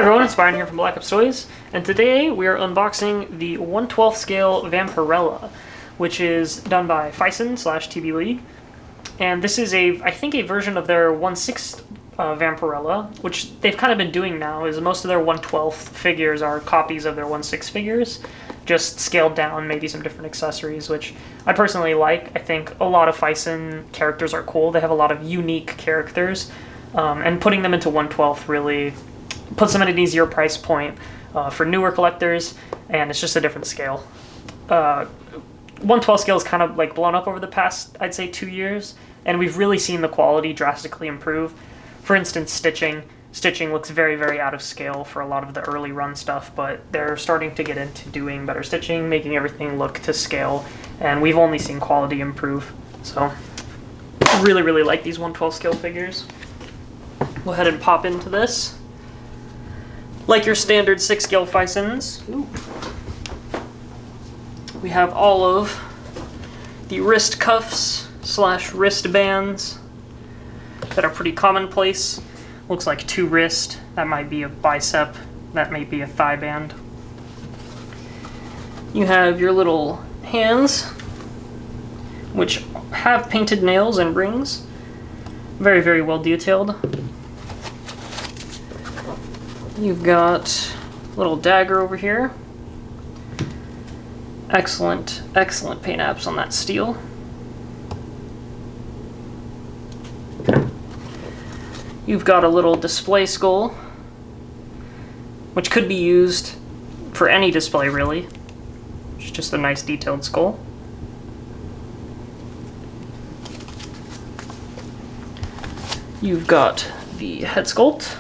everyone, it's Byron here from Black Ops Toys, and today we are unboxing the 1/12 scale Vampirella, which is done by Fyson/TB League. And this is I think a version of their 1/6 Vampirella, which they've kind of been doing now, is most of their 1/12 figures are copies of their 1/6 figures, just scaled down, maybe some different accessories, which I personally like. I think a lot of Fyson characters are cool. They have a lot of unique characters, and putting them into 1/12 really puts them at an easier price point for newer collectors, and it's just a different scale. 1/12 scale is kind of like blown up over the past, I'd say, 2 years, and we've really seen the quality drastically improve. For instance, stitching. Stitching looks very, very out of scale for a lot of the early run stuff, but they're starting to get into doing better stitching, making everything look to scale, and we've only seen quality improve. So, I really, really like these 1/12 scale figures. Go ahead and pop into this. Like your standard 6 scale Fysons, we have all of the wrist cuffs / wristbands that are pretty commonplace. Looks like 2 wrist, that might be a bicep, that may be a thigh band. You have your little hands, which have painted nails and rings. Very, very well detailed. You've got a little dagger over here. Excellent, excellent paint apps on that steel. You've got a little display skull, which could be used for any display, really. It's just a nice detailed skull. You've got the head sculpt.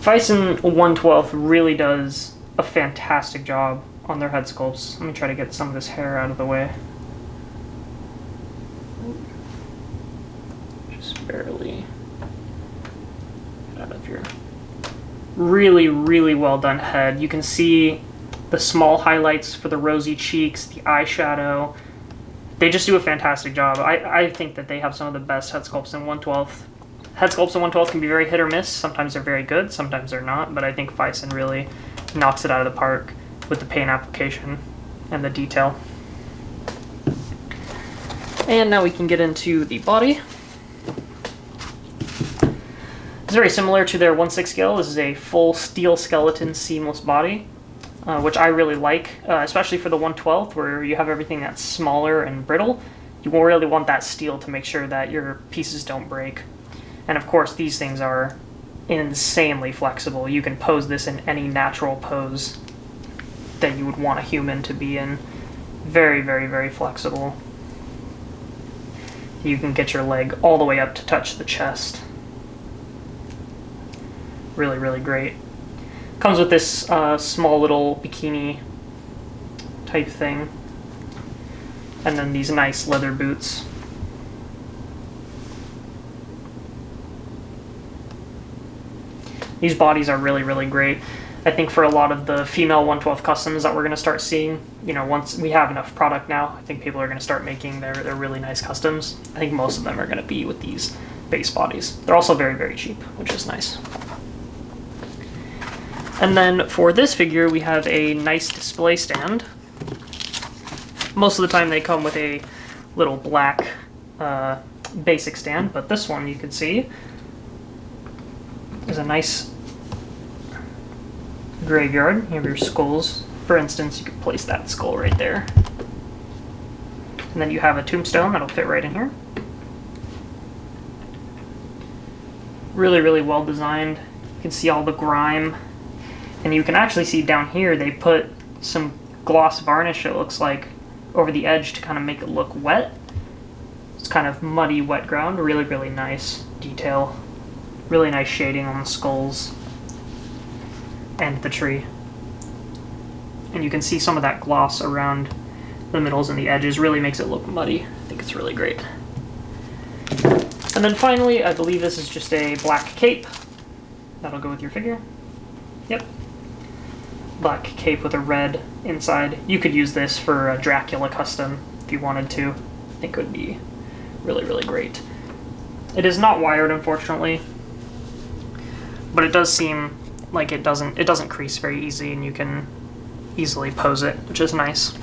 Fyson 1/12 really does a fantastic job on their head sculpts. Let me try to get some of this hair out of the way. Just barely get out of here. Really, really well done head. You can see the small highlights for the rosy cheeks, the eyeshadow. They just do a fantastic job. I think that they have some of the best head sculpts in 1/12. Head sculpts in 1/12 can be very hit or miss. Sometimes they're very good, sometimes they're not, but I think Fyson really knocks it out of the park with the paint application and the detail. And now we can get into the body. It's very similar to their 1/6 scale. This is a full steel skeleton seamless body, which I really like, especially for the 1/12 where you have everything that's smaller and brittle. You really want that steel to make sure that your pieces don't break. And of course, these things are insanely flexible. You can pose this in any natural pose that you would want a human to be in. Very, very, very flexible. You can get your leg all the way up to touch the chest. Really, really great. Comes with this small little bikini type thing. And then these nice leather boots. These bodies are really, really great. I think for a lot of the female 1/12 customs that we're going to start seeing, you know, once we have enough product now, I think people are going to start making their really nice customs. I think most of them are going to be with these base bodies. They're also very, very cheap, which is nice. And then for this figure, we have a nice display stand. Most of the time they come with a little black basic stand, but this one you can see is a nice graveyard. You have your skulls. For instance, you could place that skull right there. And then you have a tombstone that'll fit right in here. Really, really well designed. You can see all the grime. And you can actually see down here they put some gloss varnish, it looks like, over the edge to kind of make it look wet. It's kind of muddy, wet ground. Really, really nice detail. Really nice shading on the skulls and the tree. And you can see some of that gloss around the middles and the edges. Really makes it look muddy. I think it's really great. And then finally, I believe this is just a black cape. That'll go with your figure. Yep. Black cape with a red inside. You could use this for a Dracula custom if you wanted to. I think it would be really, really great. It is not wired, unfortunately, but it does seem like it doesn't crease very easy, and you can easily pose it, which is nice.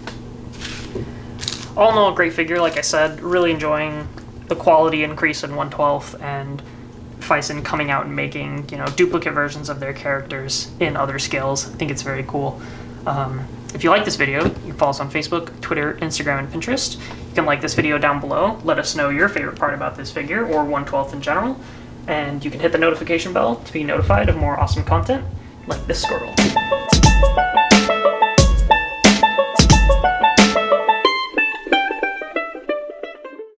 All in all, a great figure. Like I said, really enjoying the quality increase in 1/12 and Phison coming out and making, you know, duplicate versions of their characters in other scales. I think it's very cool. If you like this video, you can follow us on Facebook, Twitter, Instagram, and Pinterest. You can like this video down below. Let us know your favorite part about this figure, or 1/12 in general. And you can hit the notification bell to be notified of more awesome content like this squirrel.